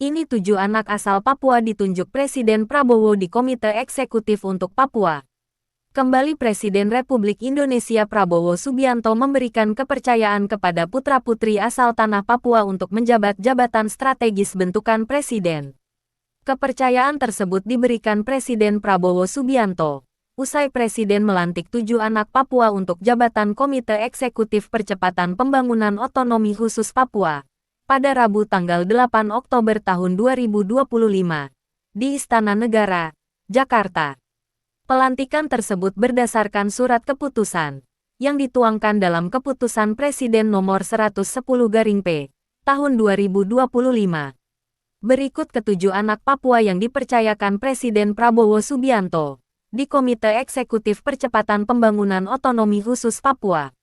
Ini 7 anak asal Papua ditunjuk Presiden Prabowo di Komite Eksekutif untuk Papua. Kembali Presiden Republik Indonesia Prabowo Subianto memberikan kepercayaan kepada putra-putri asal tanah Papua untuk menjabat jabatan strategis bentukan Presiden. Kepercayaan tersebut diberikan Presiden Prabowo Subianto usai Presiden melantik 7 anak Papua untuk jabatan Komite Eksekutif Percepatan Pembangunan Otonomi Khusus Papua pada Rabu tanggal 8 Oktober tahun 2025 di Istana Negara, Jakarta. Pelantikan tersebut berdasarkan surat keputusan yang dituangkan dalam Keputusan Presiden Nomor 110/P tahun 2025. Berikut ketujuh anak Papua yang dipercayakan Presiden Prabowo Subianto di Komite Eksekutif Percepatan Pembangunan Otonomi Khusus Papua.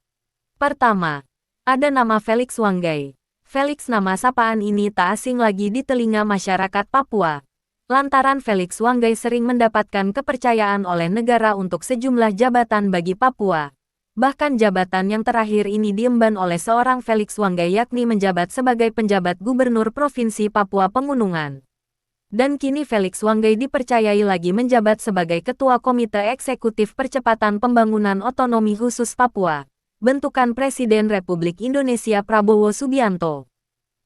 Pertama, ada nama Felix Wanggai. Felix, nama sapaan ini tak asing lagi di telinga masyarakat Papua. Lantaran Felix Wanggai sering mendapatkan kepercayaan oleh negara untuk sejumlah jabatan bagi Papua. Bahkan jabatan yang terakhir ini diemban oleh seorang Felix Wanggai, yakni menjabat sebagai penjabat gubernur Provinsi Papua Pegunungan. Dan kini Felix Wanggai dipercayai lagi menjabat sebagai Ketua Komite Eksekutif Percepatan Pembangunan Otonomi Khusus Papua, bentukan Presiden Republik Indonesia Prabowo Subianto.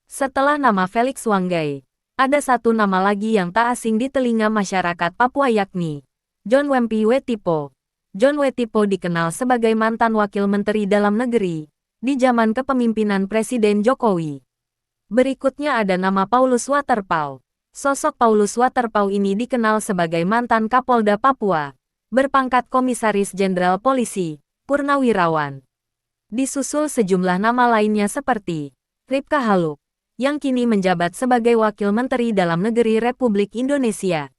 Setelah nama Felix Wanggai, ada satu nama lagi yang tak asing di telinga masyarakat Papua, yakni John Wempi Wetipo. John Wetipo dikenal sebagai mantan Wakil Menteri Dalam Negeri di zaman kepemimpinan Presiden Jokowi. Berikutnya ada nama Paulus Waterpauw. Sosok Paulus Waterpauw ini dikenal sebagai mantan Kapolda Papua, berpangkat Komisaris Jenderal Polisi, Purnawirawan. Disusul sejumlah nama lainnya seperti Ripka Haluk, yang kini menjabat sebagai Wakil Menteri Dalam Negeri Republik Indonesia.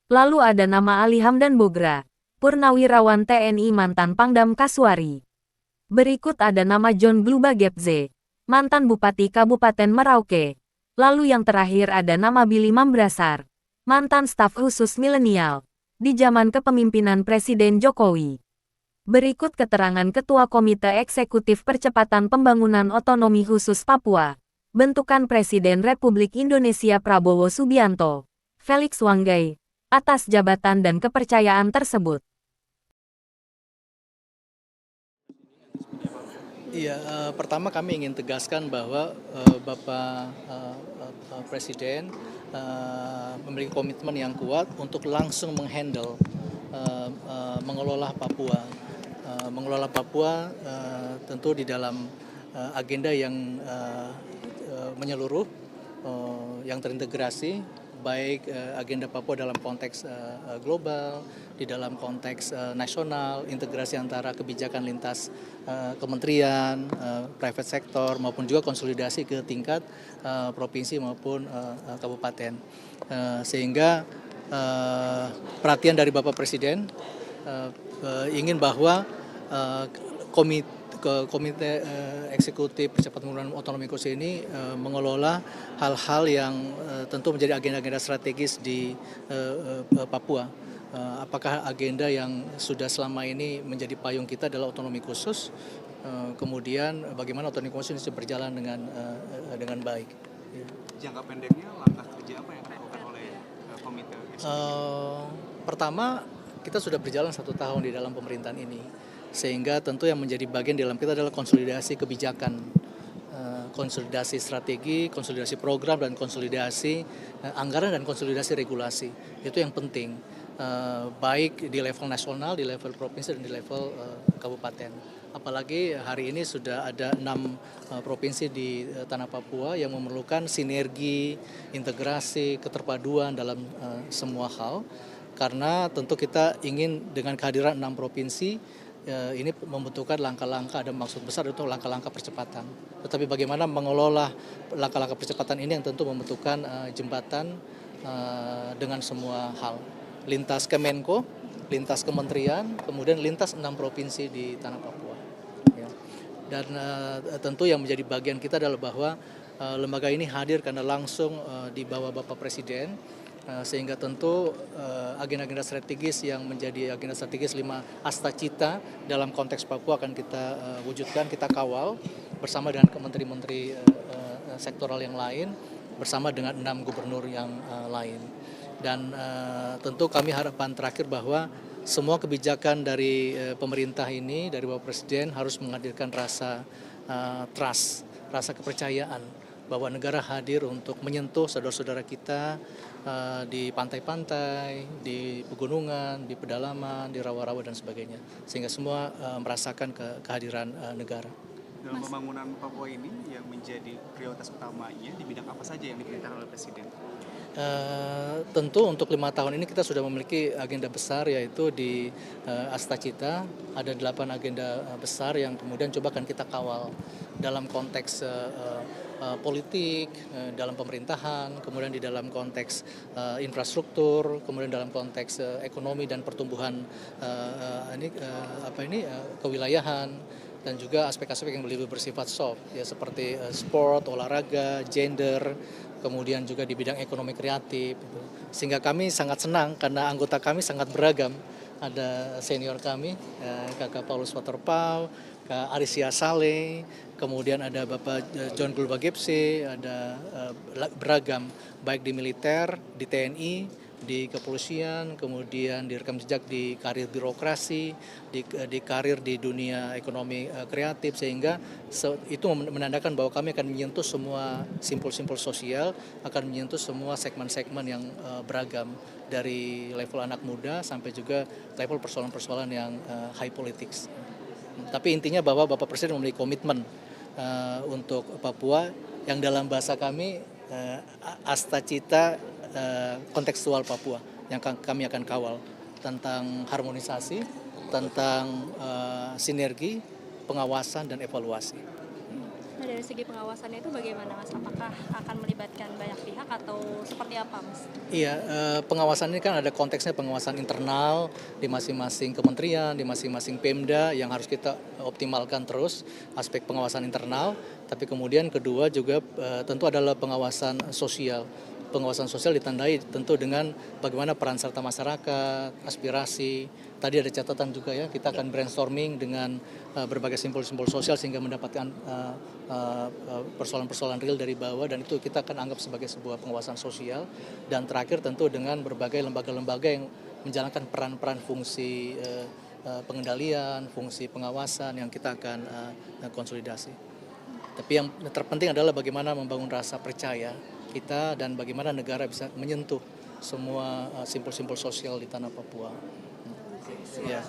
Lalu ada nama Ali Hamdan Bogra, Purnawirawan TNI mantan Pangdam Kaswari. Berikut ada nama John Gluba Gepze, mantan Bupati Kabupaten Merauke. Lalu yang terakhir ada nama Billy Mambrasar, mantan staf khusus milenial di zaman kepemimpinan Presiden Jokowi. Berikut keterangan Ketua Komite Eksekutif Percepatan Pembangunan Otonomi Khusus Papua, bentukan Presiden Republik Indonesia Prabowo Subianto, Felix Wanggai, atas jabatan dan kepercayaan tersebut. Iya, pertama kami ingin tegaskan bahwa Bapak Presiden memiliki komitmen yang kuat untuk langsung menghandle, mengelola Papua. Mengelola Papua tentu di dalam agenda yang menyeluruh, yang terintegrasi, baik agenda Papua dalam konteks global, di dalam konteks nasional, integrasi antara kebijakan lintas kementerian, private sector, maupun juga konsolidasi ke tingkat provinsi maupun kabupaten. Sehingga perhatian dari Bapak Presiden ingin bahwa Komite Eksekutif Percepatan Pembangunan Otonomi Khusus ini mengelola hal-hal yang tentu menjadi agenda-agenda strategis di Papua. Apakah agenda yang sudah selama ini menjadi payung kita adalah otonomi khusus, kemudian bagaimana otonomi khusus ini berjalan dengan baik. Jangka pendeknya langkah kerja apa yang dilakukan oleh komite? Pertama, kita sudah berjalan 1 tahun di dalam pemerintahan ini, sehingga tentu yang menjadi bagian dalam kita adalah konsolidasi kebijakan, konsolidasi strategi, konsolidasi program, dan konsolidasi anggaran dan konsolidasi regulasi. Itu yang penting, baik di level nasional, di level provinsi, dan di level kabupaten. Apalagi hari ini sudah ada 6 provinsi di tanah Papua yang memerlukan sinergi, integrasi, keterpaduan dalam semua hal. Karena tentu kita ingin dengan kehadiran 6 provinsi, ini membutuhkan langkah-langkah, ada maksud besar untuk langkah-langkah percepatan. Tetapi bagaimana mengelola langkah-langkah percepatan ini yang tentu membutuhkan jembatan dengan semua hal. Lintas Kemenko, lintas kementerian, kemudian lintas 6 provinsi di tanah Papua. Ya. Dan tentu yang menjadi bagian kita adalah bahwa lembaga ini hadir karena langsung di bawah Bapak Presiden, sehingga tentu agenda-agenda strategis yang menjadi agenda strategis 5 Astacita dalam konteks Papua akan kita wujudkan, kita kawal bersama dengan menteri-menteri sektoral yang lain bersama dengan 6 gubernur yang lain. Dan tentu kami harapan terakhir bahwa semua kebijakan dari pemerintah ini, dari Bapak Presiden harus menghadirkan rasa trust, rasa kepercayaan bahwa negara hadir untuk menyentuh saudara-saudara kita di pantai-pantai, di pegunungan, di pedalaman, di rawa-rawa dan sebagainya, sehingga semua merasakan kehadiran negara. Dalam pembangunan Papua ini yang menjadi prioritas utamanya di bidang apa saja yang diperintahkan oleh Presiden? Tentu untuk 5 tahun ini kita sudah memiliki agenda besar, yaitu di Astacita ada 8 agenda besar yang kemudian coba akan kita kawal dalam konteks politik, dalam pemerintahan, kemudian di dalam konteks infrastruktur, kemudian dalam konteks ekonomi dan pertumbuhan kewilayahan, dan juga aspek-aspek yang lebih bersifat soft, ya seperti sport, olahraga, gender, kemudian juga di bidang ekonomi kreatif. Sehingga kami sangat senang karena anggota kami sangat beragam. Ada senior kami, Kakak Paulus Waterpau, Kak Arisia Saleh, kemudian ada Bapak John Gulbagepse, ada beragam, baik di militer, di TNI, di kepolisian, kemudian direkam jejak di karir birokrasi, di karir di dunia ekonomi kreatif, sehingga itu menandakan bahwa kami akan menyentuh semua simpul-simpul sosial, akan menyentuh semua segmen-segmen yang beragam, dari level anak muda sampai juga level persoalan-persoalan yang high politics. Tapi intinya bahwa Bapak Presiden memiliki komitmen untuk Papua yang dalam bahasa kami Astacita kontekstual Papua yang kami akan kawal, tentang harmonisasi, tentang sinergi, pengawasan dan evaluasi. Nah, dari segi pengawasannya itu bagaimana, Mas? Apakah akan melibatkan banyak pihak atau seperti apa, Mas? Iya, pengawasan ini kan ada konteksnya, pengawasan internal di masing-masing kementerian, di masing-masing Pemda yang harus kita optimalkan terus aspek pengawasan internal. Tapi kemudian kedua juga tentu adalah pengawasan sosial. Pengawasan sosial ditandai tentu dengan bagaimana peran serta masyarakat, aspirasi. Tadi ada catatan juga ya, kita akan brainstorming dengan berbagai simpul-simpul sosial sehingga mendapatkan persoalan-persoalan real dari bawah, dan itu kita akan anggap sebagai sebuah pengawasan sosial. Dan terakhir tentu dengan berbagai lembaga-lembaga yang menjalankan peran-peran fungsi pengendalian, fungsi pengawasan yang kita akan konsolidasi. Tapi yang terpenting adalah bagaimana membangun rasa percaya kita dan bagaimana negara bisa menyentuh semua simpul-simpul sosial di tanah Papua. Ya.